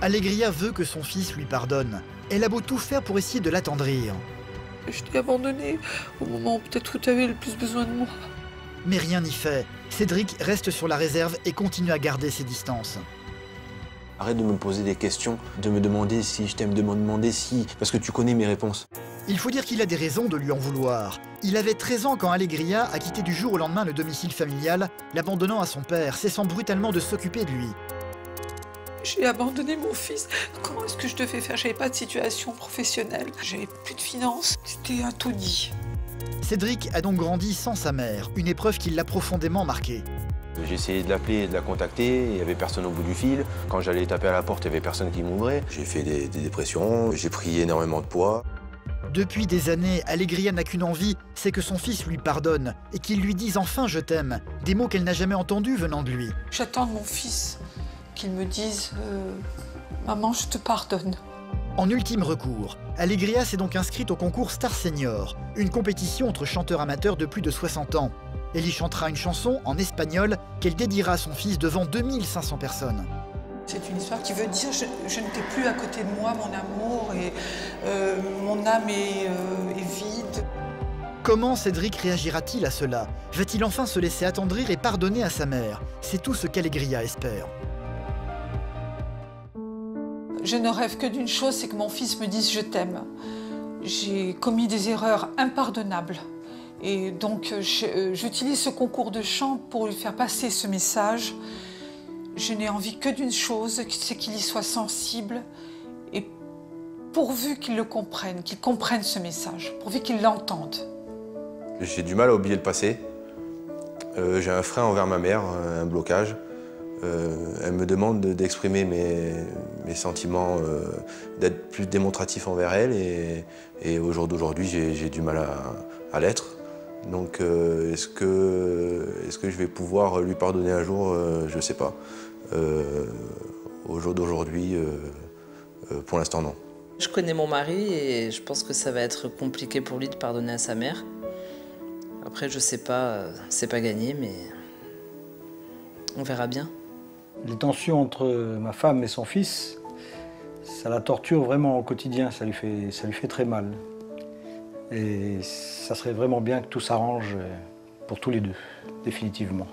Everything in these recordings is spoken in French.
Allegria veut que son fils lui pardonne. Elle a beau tout faire pour essayer de l'attendrir. Je t'ai abandonné au moment où peut-être tu avais le plus besoin de moi. Mais rien n'y fait. Cédric reste sur la réserve et continue à garder ses distances. Arrête de me poser des questions, de me demander si je t'aime, de me demander si... Parce que tu connais mes réponses. Il faut dire qu'il a des raisons de lui en vouloir. Il avait 13 ans quand Allegria a quitté du jour au lendemain le domicile familial, l'abandonnant à son père, cessant brutalement de s'occuper de lui. J'ai abandonné mon fils. Comment est-ce que je devais faire? J'avais pas de situation professionnelle. J'avais plus de finances. C'était un taudis. Cédric a donc grandi sans sa mère, une épreuve qui l'a profondément marqué. J'ai essayé de l'appeler et de la contacter, il n'y avait personne au bout du fil. Quand j'allais taper à la porte, il n'y avait personne qui m'ouvrait. J'ai fait des dépressions, j'ai pris énormément de poids. Depuis des années, Allegria n'a qu'une envie, c'est que son fils lui pardonne et qu'il lui dise enfin « je t'aime », des mots qu'elle n'a jamais entendus venant de lui. J'attends de mon fils qu'il me dise maman, je te pardonne. En ultime recours, Allegria s'est donc inscrite au concours Star Senior, une compétition entre chanteurs amateurs de plus de 60 ans. Elle y chantera une chanson en espagnol qu'elle dédiera à son fils devant 2500 personnes. C'est une histoire qui veut dire je ne t'ai plus à côté de moi, mon amour, et mon âme est vide. Comment Cédric réagira-t-il à cela? Va-t-il enfin se laisser attendrir et pardonner à sa mère? C'est tout ce qu'Allegria espère. Je ne rêve que d'une chose, c'est que mon fils me dise je t'aime. J'ai commis des erreurs impardonnables. Et donc j'utilise ce concours de chant pour lui faire passer ce message. Je n'ai envie que d'une chose, c'est qu'il y soit sensible. Et pourvu qu'il le comprenne, qu'il comprenne ce message, pourvu qu'il l'entende. J'ai du mal à oublier le passé. J'ai un frein envers ma mère, un blocage. Elle me demande d'exprimer mes sentiments, d'être plus démonstratif envers elle. Et au jour d'aujourd'hui, j'ai du mal à l'être. Donc est-ce que je vais pouvoir lui pardonner un jour? Je ne sais pas. Au jour d'aujourd'hui, pour l'instant, non. Je connais mon mari et je pense que ça va être compliqué pour lui de pardonner à sa mère. Après, je sais pas, c'est pas gagné, mais on verra bien. Les tensions entre ma femme et son fils, ça la torture vraiment au quotidien, ça lui fait très mal. Et ça serait vraiment bien que tout s'arrange pour tous les deux, définitivement.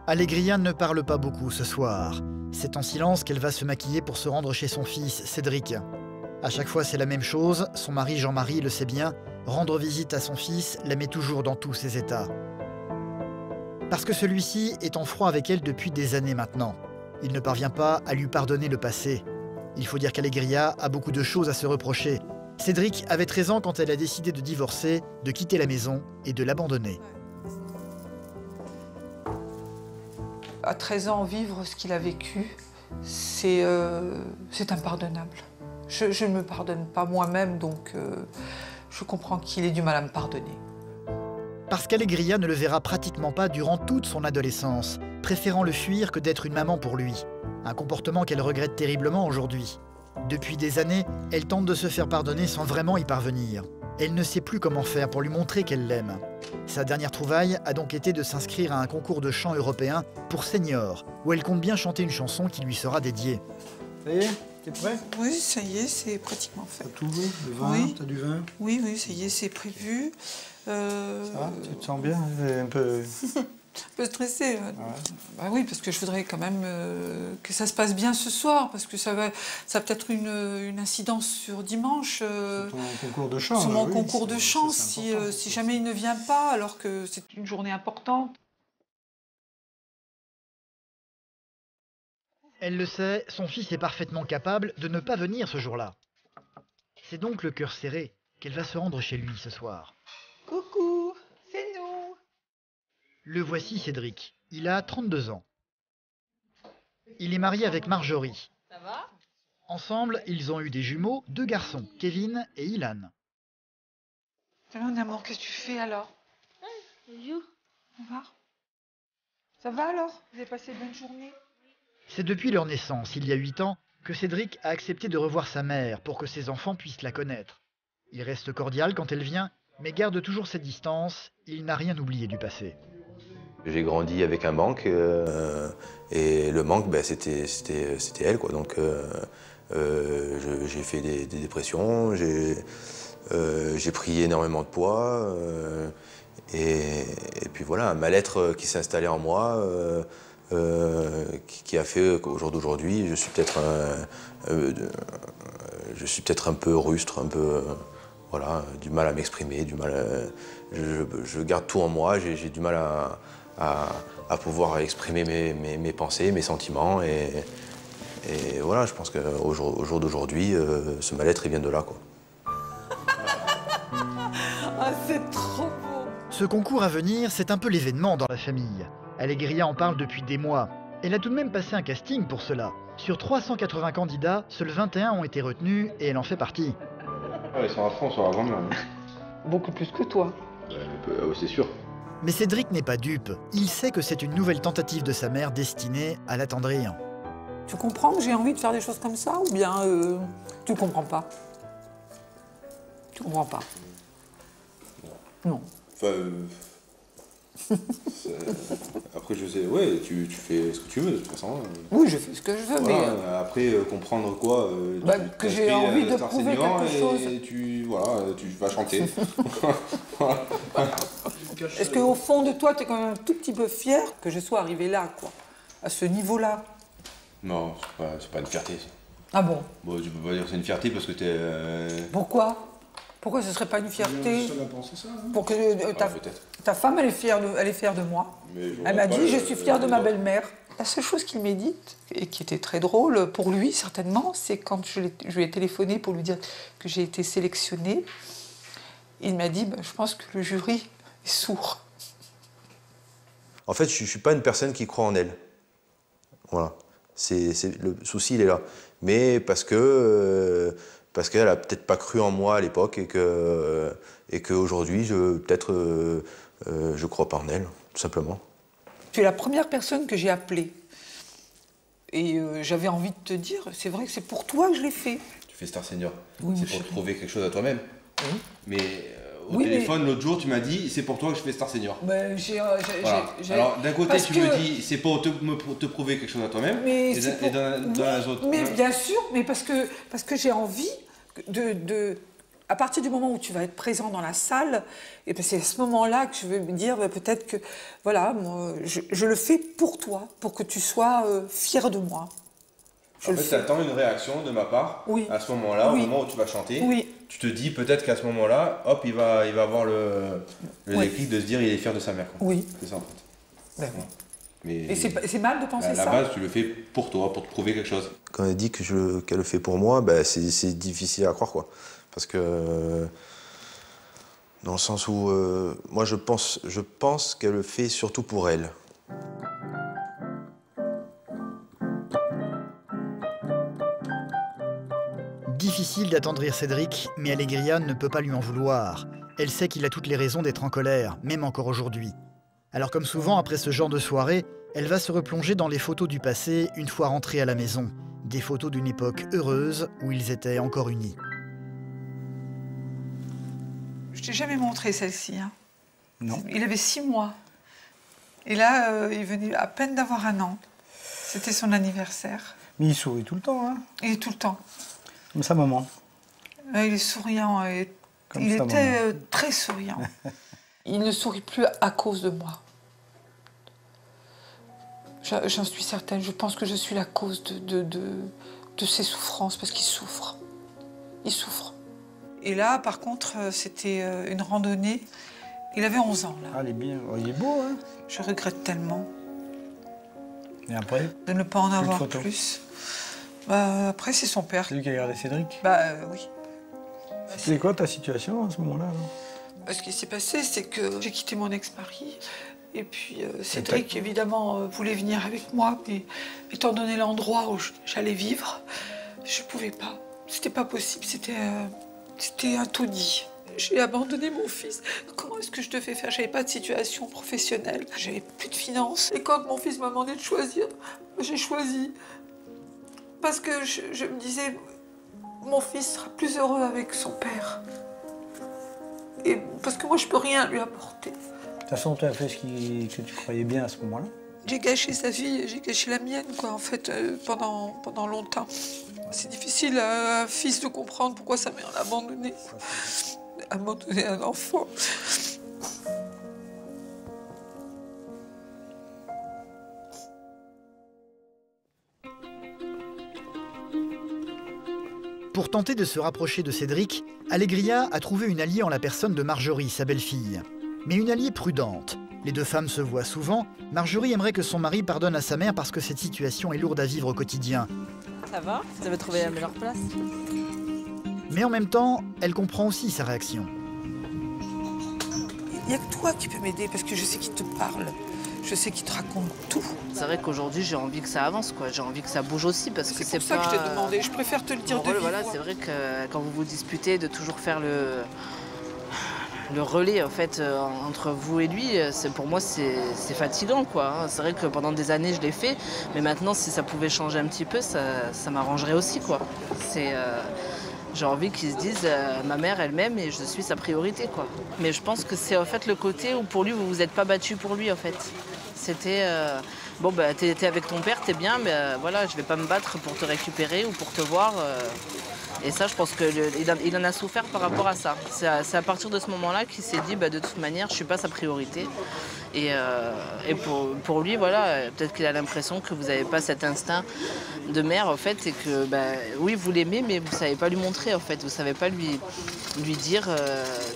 Allegria ne parle pas beaucoup ce soir. C'est en silence qu'elle va se maquiller pour se rendre chez son fils, Cédric. À chaque fois, c'est la même chose, son mari Jean-Marie le sait bien, rendre visite à son fils la met toujours dans tous ses états. Parce que celui-ci est en froid avec elle depuis des années maintenant. Il ne parvient pas à lui pardonner le passé. Il faut dire qu'Allegria a beaucoup de choses à se reprocher. Cédric avait 13 ans quand elle a décidé de divorcer, de quitter la maison et de l'abandonner. À 13 ans, vivre ce qu'il a vécu, c'est impardonnable. Je ne me pardonne pas moi-même, donc je comprends qu'il ait du mal à me pardonner. Parce qu'Allegria ne le verra pratiquement pas durant toute son adolescence, préférant le fuir que d'être une maman pour lui. Un comportement qu'elle regrette terriblement aujourd'hui. Depuis des années, elle tente de se faire pardonner sans vraiment y parvenir. Elle ne sait plus comment faire pour lui montrer qu'elle l'aime. Sa dernière trouvaille a donc été de s'inscrire à un concours de chant européen pour seniors, où elle compte bien chanter une chanson qui lui sera dédiée. Ça y est, t'es prêt? Oui, ça y est, c'est pratiquement fait. T'as tout vu? Le vin? Oui. T'as du vin? Oui, oui, ça y est, c'est prévu. Ça va? Tu te sens bien? Un peu... Un peu stressée. Ouais. Bah oui, parce que je voudrais quand même que ça se passe bien ce soir, parce que ça a peut-être une incidence sur dimanche. Sur ton concours de chant. Sur mon oui, concours de chant, c'est important. si jamais il ne vient pas, alors que c'est une journée importante. Elle le sait, son fils est parfaitement capable de ne pas venir ce jour-là. C'est donc le cœur serré qu'elle va se rendre chez lui ce soir. Coucou, c'est nous. Le voici Cédric, il a 32 ans. Il est marié avec Marjorie. Ça va? Ensemble, ils ont eu des jumeaux, 2 garçons, Kevin et Ilan. Mon amour, qu'est-ce que tu fais alors? Bonjour. Au revoir. Ça va alors? Vous avez passé une bonne journée? C'est depuis leur naissance, il y a 8 ans, que Cédric a accepté de revoir sa mère pour que ses enfants puissent la connaître. Il reste cordial quand elle vient, mais garde toujours ses distances, il n'a rien oublié du passé. J'ai grandi avec un manque, et le manque, ben, c'était elle, quoi. Donc j'ai fait des dépressions, j'ai pris énormément de poids, et puis voilà, un mal-être qui s'est installé en moi, qui a fait qu'au jour d'aujourd'hui, je suis peut-être un peu rustre, un peu, voilà, du mal à m'exprimer, du mal je garde tout en moi, j'ai du mal à pouvoir exprimer mes pensées, mes sentiments, et voilà, je pense qu'au jour d'aujourd'hui, ce mal-être, il vient de là, quoi. Ah, c'est trop beau. Ce concours à venir, c'est un peu l'événement dans la famille. Allégria en parle depuis des mois. Elle a tout de même passé un casting pour cela. Sur 380 candidats, seuls 21 ont été retenus et elle en fait partie. Ah, ils sont à fond sur la grand-mère. Beaucoup plus que toi. C'est sûr. Mais Cédric n'est pas dupe. Il sait que c'est une nouvelle tentative de sa mère destinée à l'attendrir. Tu comprends que j'ai envie de faire des choses comme ça ou bien tu comprends pas? Tu comprends pas? Non. Enfin, après, je sais, ouais, tu fais ce que tu veux de toute façon. Oui, je fais ce que je veux, Voilà, mais après, comprendre quoi, que j'ai envie de prouver quelque chose. Et tu vas chanter. Est-ce qu'au fond de toi, tu es quand même un tout petit peu fier que je sois arrivée là, quoi, à ce niveau-là? Non, c'est pas une fierté. Ça. Ah bon? Bon, tu peux pas dire que c'est une fierté parce que t'es... Pourquoi? Pourquoi ce serait pas une fierté? Ça m'a pensé ça, hein. Pour que ta femme, elle est fière de moi. Elle m'a dit, je suis fière de ma belle-mère. La seule chose qu'il médite, et qui était très drôle pour lui certainement, c'est quand je lui ai téléphoné pour lui dire que j'ai été sélectionnée. Il m'a dit, je pense que le jury est sourd. En fait, je suis pas une personne qui croit en elle. Voilà. Le souci, il est là. Mais parce qu'elle a peut-être pas cru en moi à l'époque et qu'aujourd'hui, peut-être, je crois pas en elle, tout simplement. Tu es la première personne que j'ai appelée. Et j'avais envie de te dire, c'est vrai que c'est pour toi que je l'ai fait. Tu fais Star Senior. Oui, c'est pour te prouver quelque chose à toi-même. Oui. Mais au téléphone, l'autre jour, tu m'as dit, c'est pour toi que je fais Star Senior. Ben, voilà. Alors, d'un côté, tu me dis, c'est pour te prouver quelque chose à toi-même. Et dans la autre. Mais bien sûr, mais parce que j'ai envie à partir du moment où tu vas être présent dans la salle, et ben c'est à ce moment-là que je veux me dire, peut-être que, voilà, moi, je le fais pour toi, pour que tu sois fier de moi. En fait, tu attends une réaction de ma part, oui. À ce moment-là, oui. au moment où tu vas chanter. Oui. Tu te dis peut-être qu'à ce moment-là, hop, il va avoir le déclic de se dire il est fier de sa mère. Quoi. Oui. C'est ça en fait. Ben, ouais. Mais et c'est mal de penser ça. À la base, tu le fais pour toi, pour te prouver quelque chose. Quand elle dit qu'elle le fait pour moi, ben, c'est difficile à croire, quoi. Parce que dans le sens où moi je pense qu'elle le fait surtout pour elle. Difficile d'attendrir Cédric, mais Allégria ne peut pas lui en vouloir. Elle sait qu'il a toutes les raisons d'être en colère, même encore aujourd'hui. Alors comme souvent, après ce genre de soirée, elle va se replonger dans les photos du passé une fois rentrée à la maison. Des photos d'une époque heureuse où ils étaient encore unis. Je t'ai jamais montré celle-ci. Hein. Non. Il avait 6 mois. Et là, il venait à peine d'avoir 1 an. C'était son anniversaire. Mais il sourit tout le temps, hein. Il est tout le temps. Comme sa maman. Il est souriant. Il était très souriant. Il ne sourit plus à cause de moi. J'en suis certaine. Je pense que je suis la cause de ses souffrances, parce qu'il souffre. Il souffre. Et là, par contre, c'était une randonnée. Il avait 11 ans, là. Ah, il est bien. Il est beau, hein. Je regrette tellement. Et après? De ne pas en avoir plus. Bah, après, c'est son père. C'est lui qui a gardé Cédric? Bah, oui. C'est quoi ta situation à ce moment-là? Ce qui s'est passé, c'est que j'ai quitté mon ex-mari. Et puis, Cédric, évidemment, voulait venir avec moi. Mais étant donné l'endroit où j'allais vivre, je pouvais pas. C'était pas possible. C'était un taudis. J'ai abandonné mon fils. Comment est-ce que je devais faire? J'avais pas de situation professionnelle. J'avais plus de finances. Et quand mon fils m'a demandé de choisir, j'ai choisi. Parce que je me disais, mon fils sera plus heureux avec son père. Et parce que moi, je peux rien lui apporter. De toute façon, tu as fait ce que tu croyais bien à ce moment-là. J'ai gâché sa vie, j'ai gâché la mienne, quoi, en fait, pendant longtemps. C'est difficile à un fils de comprendre pourquoi sa mère l'a abandonné. Abandonner un enfant. Pour tenter de se rapprocher de Cédric, Alegria a trouvé une alliée en la personne de Marjorie, sa belle-fille. Mais une alliée prudente. Les deux femmes se voient souvent. Marjorie aimerait que son mari pardonne à sa mère parce que cette situation est lourde à vivre au quotidien. Ça va? Vous avez trouvé la meilleure place? Mais en même temps, elle comprend aussi sa réaction. Il n'y a que toi qui peux m'aider parce que je sais qu'il te parle. Je sais qu'il te raconte tout. C'est vrai qu'aujourd'hui, j'ai envie que ça avance, quoi. J'ai envie que ça bouge aussi parce que C'est c'est pour pas... ça que je t'ai demandé. Je préfère te le dire de vive Voilà, voix. c'est vrai que quand vous vous disputez, de toujours faire le relais en fait entre vous et lui, pour moi c'est fatigant, quoi. C'est vrai que pendant des années je l'ai fait, mais maintenant si ça pouvait changer un petit peu, ça m'arrangerait aussi, quoi. J'ai envie qu'ils se disent ma mère elle m'aime et je suis sa priorité, quoi. Mais je pense que c'est en fait le côté où pour lui vous vous êtes pas battu pour lui, en fait. C'était bon bah t'es avec ton père, t'es bien, mais voilà, je vais pas me battre pour te récupérer ou pour te voir. Et ça, je pense qu'il en a souffert par rapport à ça. C'est à partir de ce moment-là qu'il s'est dit, bah, de toute manière, je ne suis pas sa priorité. Et pour lui, voilà, peut-être qu'il a l'impression que vous n'avez pas cet instinct de mère, en fait, et que, bah, oui, vous l'aimez, mais vous ne savez pas lui montrer, en fait. Vous ne savez pas lui dire,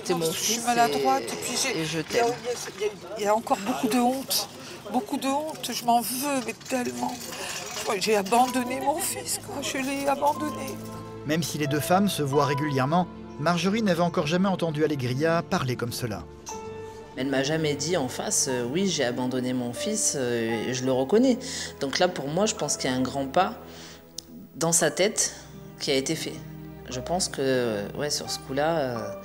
t'es mon fils. Je suis maladroite et puis je t'aime. Il y a encore beaucoup de honte. Beaucoup de honte. Je m'en veux, mais tellement. J'ai abandonné mon fils, quoi. Je l'ai abandonné. Même si les deux femmes se voient régulièrement, Marjorie n'avait encore jamais entendu Alegria parler comme cela. Elle ne m'a jamais dit en face, oui, j'ai abandonné mon fils, et je le reconnais. Donc là, pour moi, je pense qu'il y a un grand pas dans sa tête qui a été fait. Je pense que, ouais, sur ce coup-là,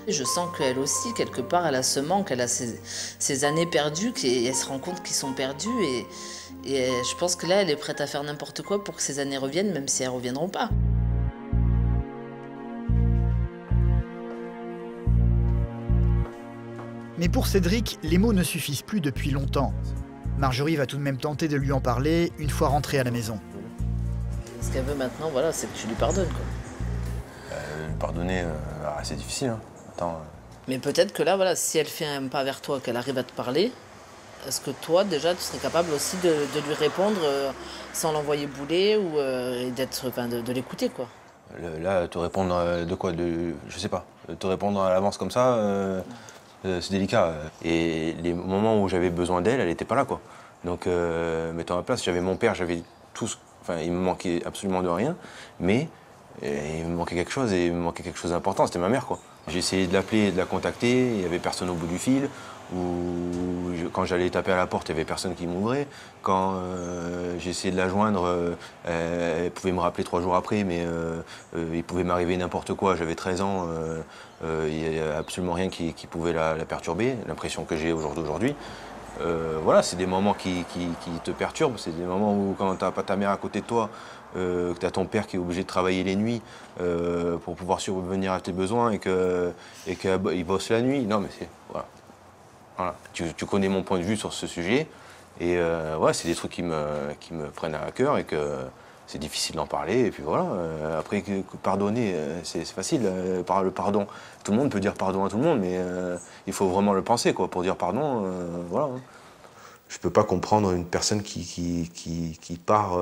je sens qu'elle aussi, quelque part, elle a ce manque, elle a ces années perdues, et elle se rend compte qu'ils sont perdus. Et je pense que là, elle est prête à faire n'importe quoi pour que ces années reviennent, même si elles ne reviendront pas. Mais pour Cédric, les mots ne suffisent plus depuis longtemps. Marjorie va tout de même tenter de lui en parler une fois rentrée à la maison. Ce qu'elle veut maintenant, voilà, c'est que tu lui pardonnes, quoi. Lui pardonner, c'est difficile. Hein. Attends. Mais peut-être que là, voilà, si elle fait un pas vers toi, qu'elle arrive à te parler, est-ce que toi, déjà, tu serais capable aussi de lui répondre sans l'envoyer bouler ou de l'écouter, quoi? Là, te répondre de quoi? Je sais pas. Te répondre à l'avance comme ça, c'est délicat. Et les moments où j'avais besoin d'elle, elle n'était pas là, quoi. Donc, mettons à ma place, j'avais mon père, j'avais tout. Enfin, il me manquait absolument de rien, mais il me manquait quelque chose, et il me manquait quelque chose d'important, c'était ma mère, quoi. J'ai essayé de l'appeler, de la contacter, il n'y avait personne au bout du fil. Quand j'allais taper à la porte, il n'y avait personne qui m'ouvrait. Quand j'ai essayé de la joindre, elle pouvait me rappeler 3 jours après, mais il pouvait m'arriver n'importe quoi. J'avais 13 ans, il n'y a absolument rien qui pouvait la perturber, l'impression que j'ai aujourd'hui. Voilà, c'est des moments qui te perturbent, c'est des moments où quand tu n'as pas ta mère à côté de toi, que tu as ton père qui est obligé de travailler les nuits pour pouvoir survenir à tes besoins et qu'il bosse la nuit. Non, mais c'est... Voilà. Voilà. Tu connais mon point de vue sur ce sujet. Et ouais, c'est des trucs qui me prennent à cœur et que c'est difficile d'en parler. Et puis voilà, après, pardonner, c'est facile. Le pardon, tout le monde peut dire pardon à tout le monde, mais il faut vraiment le penser, quoi, pour dire pardon. Voilà. Je peux pas comprendre une personne qui part,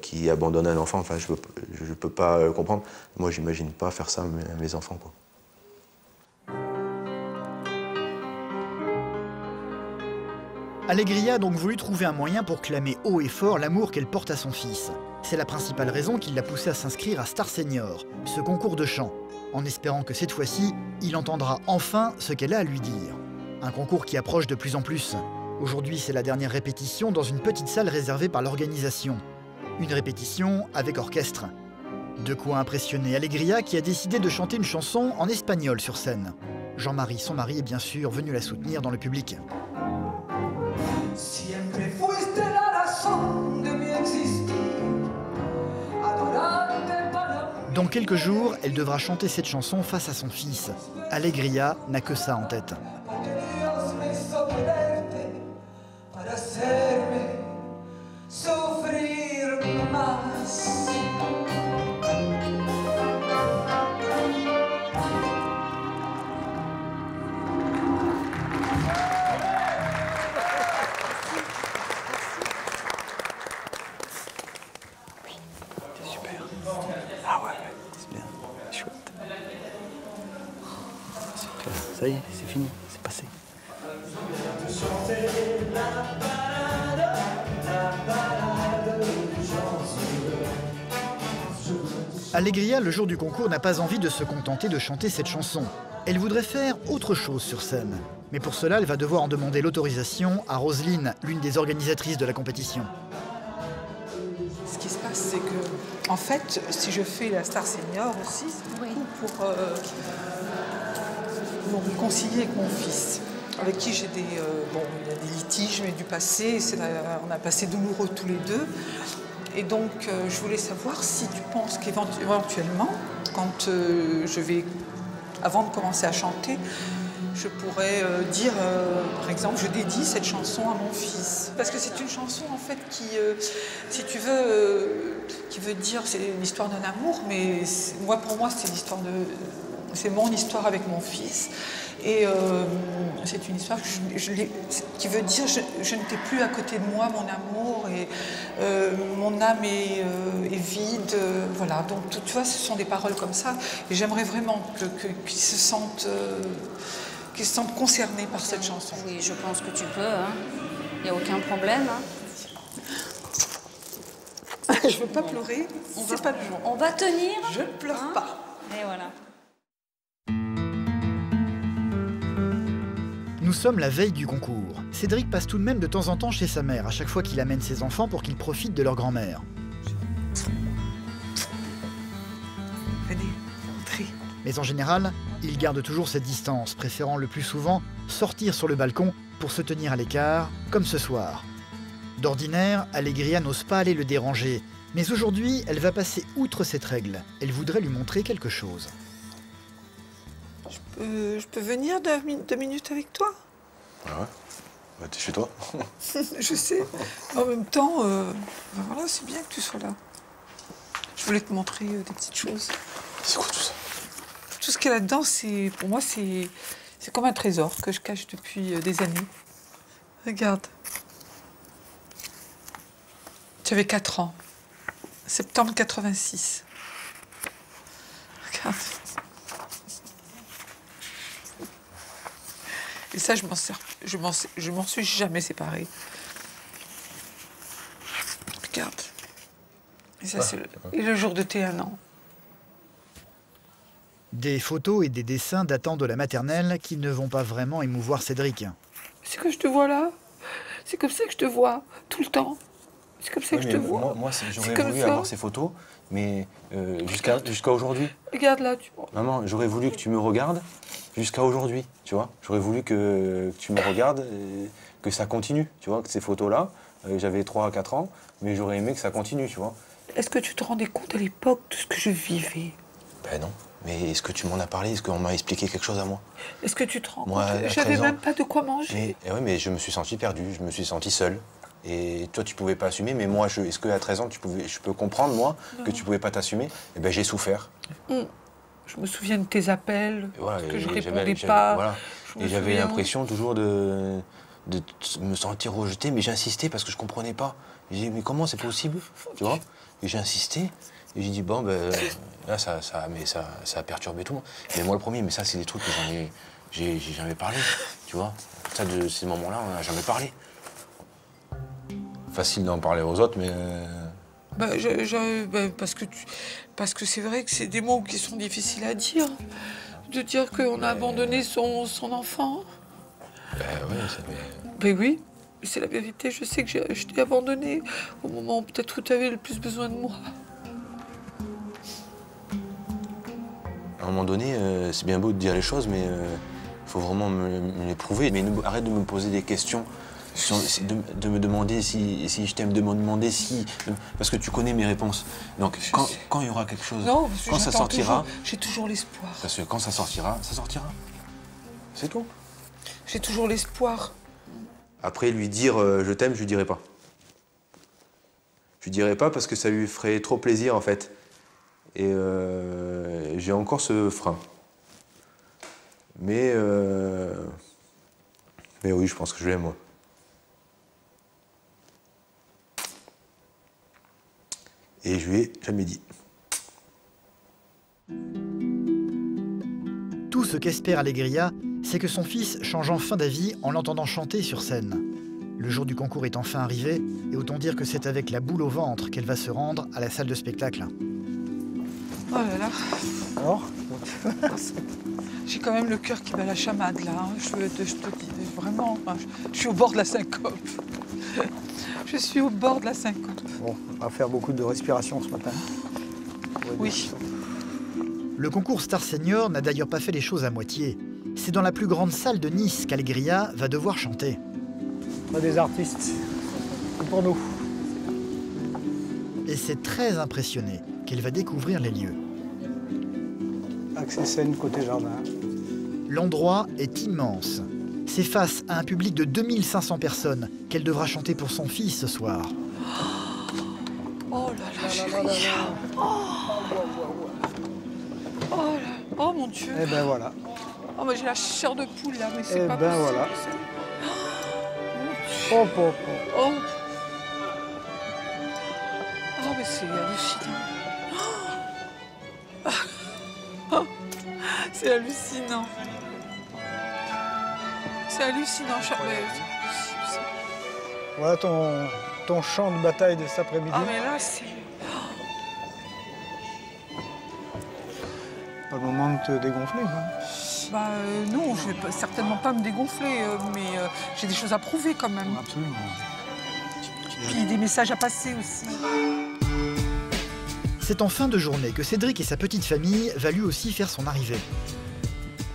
qui abandonne un enfant. Enfin, je peux pas le comprendre. Moi, j'imagine pas faire ça à mes enfants, quoi. Alegria a donc voulu trouver un moyen pour clamer haut et fort l'amour qu'elle porte à son fils. C'est la principale raison qui l'a poussée à s'inscrire à Star Senior, ce concours de chant, en espérant que cette fois-ci, il entendra enfin ce qu'elle a à lui dire. Un concours qui approche de plus en plus. Aujourd'hui, c'est la dernière répétition dans une petite salle réservée par l'organisation. Une répétition avec orchestre. De quoi impressionner Alegria qui a décidé de chanter une chanson en espagnol sur scène. Jean-Marie, son mari, est bien sûr venu la soutenir dans le public. Siempre fuiste la razón de mi existir, adorarte para mí. Dans quelques jours, elle devra chanter cette chanson face à son fils. Alegria n'a que ça en tête. Ça y est, c'est fini, c'est passé. Alegria, le jour du concours, n'a pas envie de se contenter de chanter cette chanson. Elle voudrait faire autre chose sur scène. Mais pour cela, elle va devoir en demander l'autorisation à Roselyne, l'une des organisatrices de la compétition. Ce qui se passe, c'est que, en fait, si je fais la Star Senior aussi, c'est beaucoup pour me réconcilier avec mon fils, avec qui j'ai il y a des litiges, mais du passé, on a passé douloureux tous les deux. Et donc, je voulais savoir si tu penses qu'éventuellement, quand avant de commencer à chanter, je pourrais dire, par exemple, je dédie cette chanson à mon fils. Parce que c'est une chanson, en fait, qui, si tu veux, qui veut dire, c'est l'histoire d'un amour, mais pour moi, c'est mon histoire avec mon fils. Et c'est une histoire qui veut dire je ne t'ai plus à côté de moi, mon amour, et mon âme est vide. Voilà, donc tu vois, ce sont des paroles comme ça. Et j'aimerais vraiment qu'ils se sentent concernés par cette chanson. Oui, je pense que tu peux. Il n'y a aucun problème. Je ne veux pas pleurer. On va tenir. Je ne pleure pas. Et voilà. Nous sommes la veille du concours. Cédric passe tout de même de temps en temps chez sa mère, à chaque fois qu'il amène ses enfants pour qu'ils profitent de leur grand-mère. Venez, entrez. Mais en général, il garde toujours cette distance, préférant le plus souvent sortir sur le balcon pour se tenir à l'écart, comme ce soir. D'ordinaire, Alegria n'ose pas aller le déranger, mais aujourd'hui, elle va passer outre cette règle. Elle voudrait lui montrer quelque chose. Je peux venir 2 minutes avec toi? Ah ouais? Bah, t'es chez toi. Je sais. En même temps, voilà, c'est bien que tu sois là. Je voulais te montrer des petites choses. C'est quoi tout ça? Tout ce qu'il y a là-dedans, pour moi, c'est comme un trésor que je cache depuis des années. Regarde. Tu avais 4 ans. Septembre 86. Regarde. Et ça, je m'en suis jamais séparée. Regarde. Et ça, c'est le jour de tes 1 an. Des photos et des dessins datant de la maternelle qui ne vont pas vraiment émouvoir Cédric. C'est que je te vois là. C'est comme ça que je te vois, tout le temps. C'est comme ça que je te vois. Moi j'aurais voulu avoir ces photos, mais jusqu'à aujourd'hui. Regarde là, tu vois. Maman, j'aurais voulu que tu me regardes jusqu'à aujourd'hui, tu vois. J'aurais voulu que tu me regardes, et que ça continue, tu vois, que ces photos-là, j'avais 3 à 4 ans, mais j'aurais aimé que ça continue, tu vois. Est-ce que tu te rendais compte à l'époque de ce que je vivais? Ben non. Mais est-ce que tu m'en as parlé? Est-ce qu'on m'a expliqué quelque chose à moi? Est-ce que tu te rends Moi, compte? J'avais même pas de quoi manger. Mais je me suis senti perdu, je me suis senti seul. Et toi, tu pouvais pas assumer, mais moi, est-ce qu'à 13 ans, je peux comprendre, moi, que tu pouvais pas t'assumer? Eh ben, j'ai souffert. Je me souviens de tes appels, voilà, que je répondais pas. Voilà. Et j'avais l'impression toujours de me sentir rejeté, mais j'insistais parce que je comprenais pas. J'ai dit, mais comment c'est possible? Tu vois? Et j'ai insisté. Et j'ai dit, bon, ben, là, ça a perturbé tout le monde. Mais moi, le premier, mais ça, c'est des trucs que j'ai jamais parlé, tu vois. Ça, de ces moments-là, on n'a jamais parlé. Facile d'en parler aux autres, mais... parce que c'est vrai que c'est des mots qui sont difficiles à dire. De dire qu'on a abandonné son enfant. Ben oui, c'est la vérité. Je sais que je t'ai abandonné au moment peut-être où tu avais le plus besoin de moi. À un moment donné, c'est bien beau de dire les choses, mais il faut vraiment me les prouver. Mais arrête de me poser des questions De me demander si je t'aime, de me demander si... Parce que tu connais mes réponses. Donc, quand il y aura quelque chose, Non, quand ça sortira... J'ai toujours l'espoir. Parce que quand ça sortira, ça sortira. C'est tout. J'ai toujours l'espoir. Après, lui dire je t'aime, je lui dirai pas. Je lui dirai pas parce que ça lui ferait trop plaisir, en fait. Et j'ai encore ce frein. Mais oui, je pense que je l'aime, moi. Et je lui ai jamais dit. Tout ce qu'espère Alegria, c'est que son fils change enfin d'avis en l'entendant chanter sur scène. Le jour du concours est enfin arrivé, et autant dire que c'est avec la boule au ventre qu'elle va se rendre à la salle de spectacle. Oh là là. Alors J'ai quand même le cœur qui bat la chamade, là. Hein. Je te dis, vraiment, je suis au bord de la syncope. Je suis au bord de la syncope. Bon, on va faire beaucoup de respiration ce matin. Oui. Le concours Star Senior n'a d'ailleurs pas fait les choses à moitié. C'est dans la plus grande salle de Nice qu'Alegria va devoir chanter. On a des artistes, c'est pour nous. Et c'est très impressionné qu'elle va découvrir les lieux. Accès scène côté jardin. L'endroit est immense. C'est face à un public de 2500 personnes qu'elle devra chanter pour son fils ce soir. Oh là là, chérie. Oh mon Dieu. Eh ben voilà. Oh, mais j'ai la chair de poule là, mais c'est Eh pas ben possible. voilà. Oh, Hop, hop, hop. oh. Oh, mais c'est hallucinant. Oh. C'est hallucinant. C'est hallucinant, Charlotte. Voilà ton champ de bataille de cet après-midi. Ah, mais là, c'est... Pas le moment de te dégonfler, quoi. Bah non, je vais certainement pas me dégonfler, mais j'ai des choses à prouver quand même. Absolument. Puis des messages à passer aussi. C'est en fin de journée que Cédric et sa petite famille va lui aussi faire son arrivée.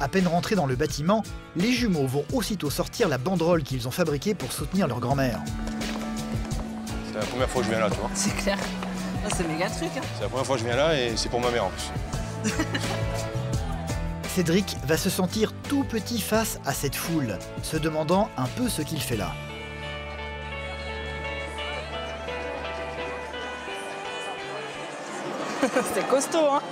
À peine rentrés dans le bâtiment, les jumeaux vont aussitôt sortir la banderole qu'ils ont fabriquée pour soutenir leur grand-mère. C'est la première fois que je viens là, tu vois. C'est clair. Ah, c'est méga truc. Hein. C'est la première fois que je viens là et c'est pour ma mère en plus. Cédric va se sentir tout petit face à cette foule, se demandant un peu ce qu'il fait là. C'est costaud, hein.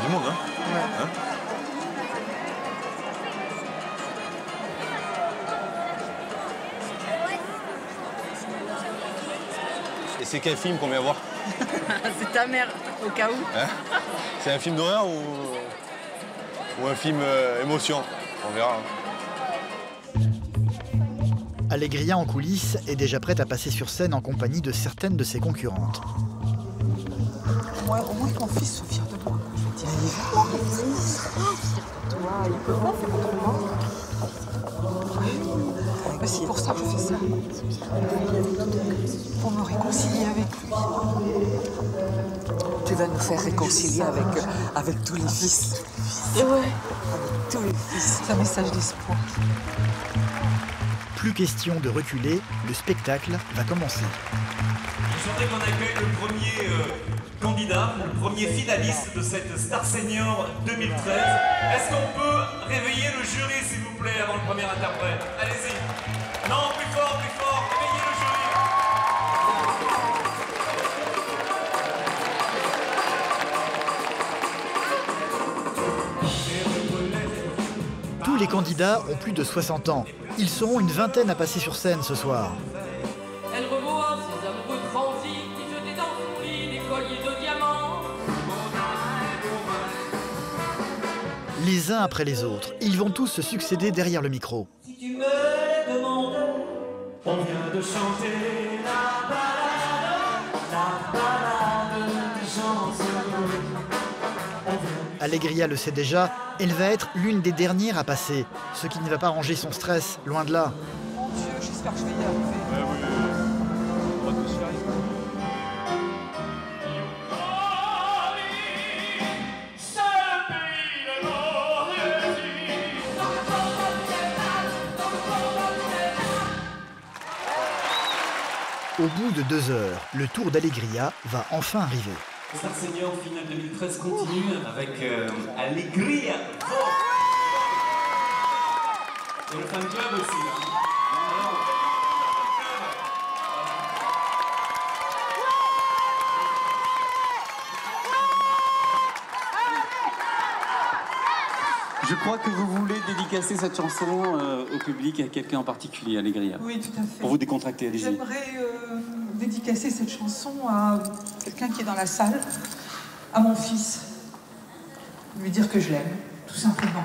Du monde, hein, hein. Et c'est quel film qu'on vient voir? C'est ta mère, au cas où. Hein? C'est un film d'horreur ou un film émotion? On verra. Hein. Alegria en coulisses est déjà prête à passer sur scène en compagnie de certaines de ses concurrentes. Ouais, au moins que mon fils se fier de moi. Je veux dire, Toi, il peut pas faire autrement. mais c'est pour ça que je fais ça. Pour me réconcilier avec lui. Tu vas nous faire réconcilier avec tous les fils. Et ouais, Tous les fils. c'est un message d'espoir. Plus question de reculer, le spectacle va commencer. Je souhaiterais qu'on accueille le premier candidat, le premier finaliste de cette Star Senior 2013. Est-ce qu'on peut réveiller le jury, s'il vous plaît, avant le premier interprète? Allez-y. Non, plus fort, réveillez le jury. Tous les candidats ont plus de 60 ans. Ils seront une vingtaine à passer sur scène ce soir. Elle revoit ses amoureux transis qui jetaient dans son lit des colliers de diamants. Les uns après les autres, ils vont tous se succéder derrière le micro. Si tu me demandes, on vient de chanter la balade de chansons. Alegria le sait déjà, elle va être l'une des dernières à passer, ce qui ne va pas ranger son stress, loin de là. Mon Dieu, j'espère que je vais y arriver. On va tous y arriver. Ce pays de nos yeux. Au bout de 2 heures, le tour d'Alegria va enfin arriver. Star Senior finale 2013 continue avec Alegria. Et le fan club aussi. Je crois que vous voulez dédicacer cette chanson au public, à quelqu'un en particulier, Alegria. Oui, tout à fait. Pour vous décontracter, allez-y. J'aimerais dédicacer cette chanson à quelqu'un qui est dans la salle, à mon fils. Lui dire que je l'aime, tout simplement.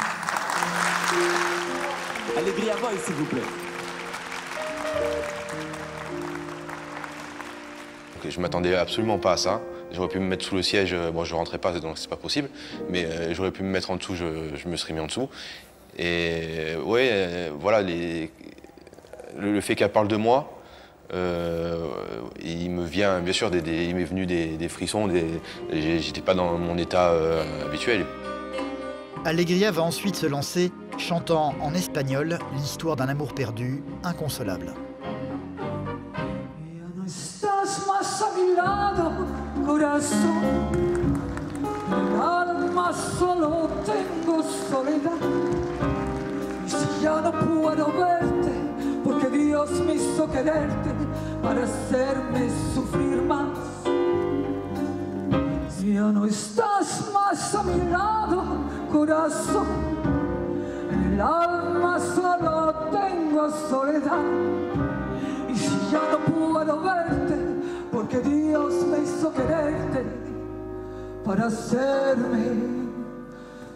Alegria Voice, s'il vous plaît. Okay, je m'attendais absolument pas à ça. J'aurais pu me mettre sous le siège, bon je rentrais pas donc c'est pas possible, mais j'aurais pu me mettre en dessous, je me serais mis en dessous. Et ouais, voilà, le fait qu'elle parle de moi, il me vient, bien sûr, il m'est venu des frissons, j'étais pas dans mon état habituel. Alegria va ensuite se lancer, chantant en espagnol l'histoire d'un amour perdu, inconsolable. Corazón, el alma solo tengo soledad. Y si ya no puedo verte, porque Dios me hizo quererte para hacerme sufrir más. Si ya no estás más a mi lado, corazón, en el alma solo tengo soledad. Y si ya no puedo verte, porque Dios me hizo quererte para hacerme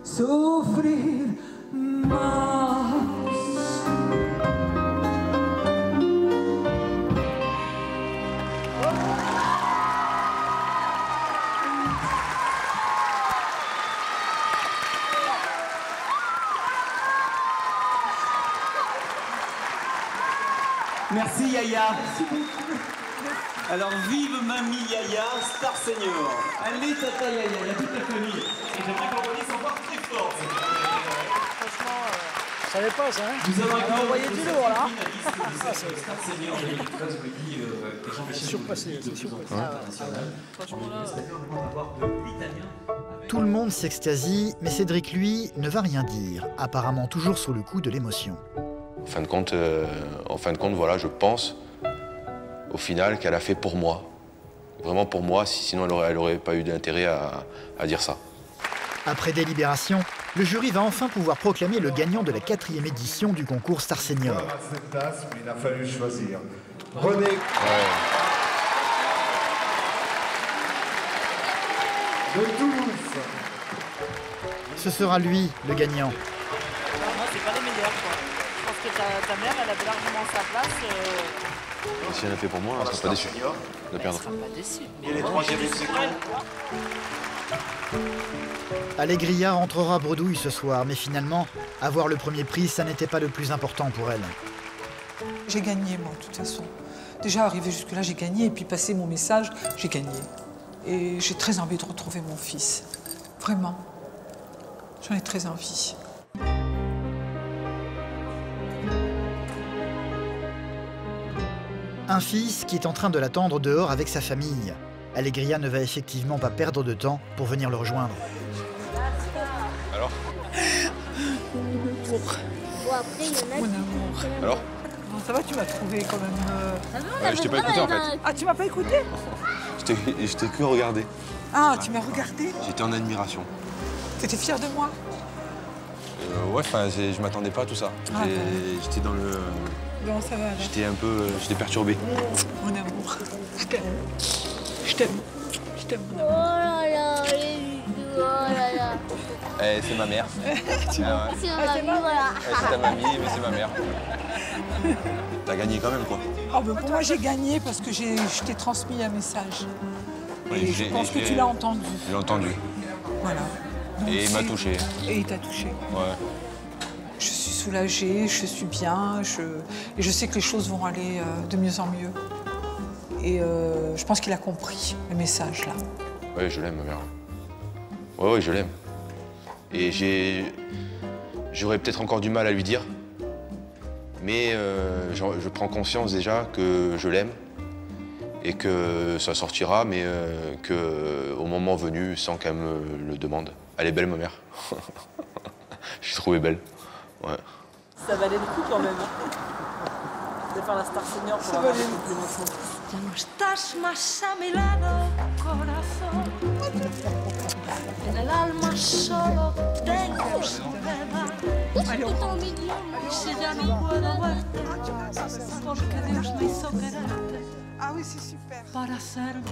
sufrir más. Merci Yaya. Alors vive Mamie Yaya, Star Senior. Allez Tata Yaya, il y a toute la famille. Et j'aimerais qu'on redise encore très fort. Je savais pas ça, hein? Nous avons envoyé du lourd là. Star Senior 2013, vous dit Jean-Michel surpassé, c'est surpassé. Tout le monde s'extasie, mais Cédric, lui, ne va rien dire, apparemment toujours sous le coup de l'émotion. En fin de compte, voilà, je pense au final qu'elle a fait pour moi. Vraiment pour moi, sinon elle aurait pas eu d'intérêt à dire ça. Après délibération, le jury va enfin pouvoir proclamer le gagnant de la 4e édition du concours Star Senior. À cette place, mais il a fallu choisir. René. De Toulouse. Ce sera lui, le gagnant. Moi, c'est pas les meilleurs, quoi. Je pense que ta mère, elle avait largement sa place. Si elle a fait pour moi, elle ne sera pas déçue de perdre. Elle sera pas déçue. Et les troisièmes, c'est quoi? Alegria rentrera bredouille ce soir, mais finalement, avoir le premier prix, ça n'était pas le plus important pour elle. J'ai gagné, moi, de toute façon. Déjà, arrivé jusque-là, j'ai gagné, et puis passer mon message, j'ai gagné. Et j'ai très envie de retrouver mon fils. Vraiment. J'en ai très envie. Un fils qui est en train de l'attendre dehors avec sa famille. Alegria ne va effectivement pas perdre de temps pour venir le rejoindre. Alors? Mon amour. Alors? Ça va, tu m'as trouvé quand même. Je t'ai pas écouté en fait. Ah, tu m'as pas écouté? Je t'ai que regardé. Ah, tu m'as regardé? J'étais en admiration. T'étais fière de moi? Ouais, enfin, je m'attendais pas à tout ça. J'étais dans le... Bon, ça va alors. J'étais perturbé. Mon amour, je t'aime. Je t'aime. Je t'aime, mon Oh amour. là là, les vidéos, oh là là. C'est ma mère. C'est ma mamie, voilà. C'est ta mamie, mais c'est ma mère. T'as gagné quand même, quoi. Oh, ben pour moi, j'ai gagné parce que je t'ai transmis un message. Oui, Et je pense que tu l'as entendu. Je l'ai entendu. Voilà. Donc, Et il m'a touché. Et il t'a touché. Ouais. Je suis soulagée, je suis bien, et je sais que les choses vont aller de mieux en mieux. Et je pense qu'il a compris le message, là. Ouais, je l'aime, ma mère. Ouais, je l'aime. Et j'aurais peut-être encore du mal à lui dire, mais je prends conscience déjà que je l'aime et que ça sortira, mais qu'au moment venu, sans qu'elle me le demande. Elle est belle, ma mère. Je l'ai trouvée belle. Ouais. Ça valait le coup quand même. De faire la Star Senior pour avoir des compliments de son fils. Ya no estás más a mi lado, corazón. En el alma solo tengo soledad. Si ya no puedo verte, porque Dios me hizo quererte. Ah oui, c'est super. Para hacerme